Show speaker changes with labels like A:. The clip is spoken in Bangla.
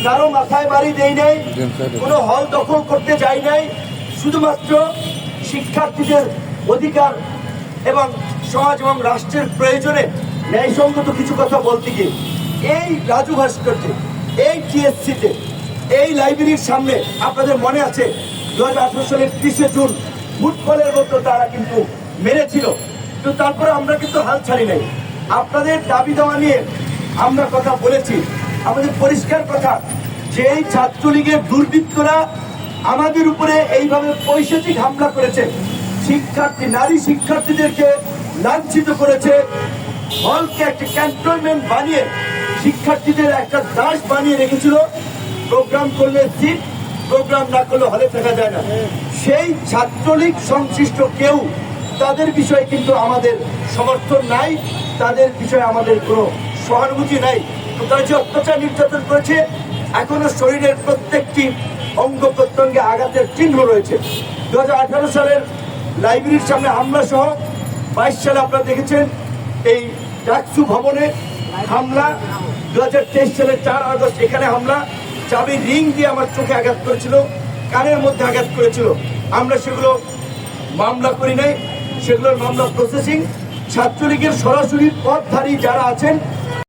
A: কারো মাথায় বাড়ি দেই নাই, কোনো হল দখল করতে যাই নাই, শুধুমাত্র শিক্ষার্থীদের অধিকার এবং সমাজ এবং রাষ্ট্রের প্রয়োজনে ন্যায়সঙ্গত কিছু কথা বলতে গিয়ে এই রাজু ভাস্কর্যে, এই টিএসসিতে, এই লাইব্রেরির সামনে আপনাদের মনে আছে 2018 সালের 30শে জুন ফুটবলের মতো তারা কিন্তু মেরেছিল। তো তারপরে আমরা কিন্তু হাল ছাড়ি নাই। আপনাদের দাবি দেওয়া নিয়ে আমরা কথা বলেছি। আমাদের পরিষ্কার কথা যে এই ছাত্রলীগের দুর্বৃত্তরা আমাদের উপরে এইভাবে পৈশাচিক হামলা করেছে, নারী শিক্ষার্থীদেরকে লাঞ্ছিত করেছে, হলকে একটা ক্যান্টনমেন্ট বানিয়ে শিক্ষার্থীদের একটা দাস বানিয়ে রেখেছিল। প্রোগ্রাম করলে সিট, প্রোগ্রাম না করলে হলে থাকা যায় না। সেই ছাত্রলীগ সংশ্লিষ্ট কেউ, তাদের বিষয়ে কিন্তু আমাদের সমর্থন নাই, তাদের বিষয়ে আমাদের কোনো সহানুভূতি নাই। তারা যে অত্যাচার নির্যাতন করেছে, এখনো শরীরের প্রত্যেকটি অঙ্গ প্রত্যঙ্গে আঘাতের চিহ্ন রয়েছে। 2018 সালের লাইব্রেরির সামনে হামলা সহ 22 সালে আপনারা দেখেছেন এই ডাকসু ভবনে হামলা, 2023 সালের 4 আগস্ট এখানে হামলা, চাবির রিং দিয়ে আমার চোখে আঘাত করেছিল, কানের মধ্যে আঘাত করেছিল। আমরা সেগুলো মামলা করি নাই, সেগুলোর মামলা প্রসেসিং। ছাত্রলীগের সরাসরি পথধারী যারা আছেন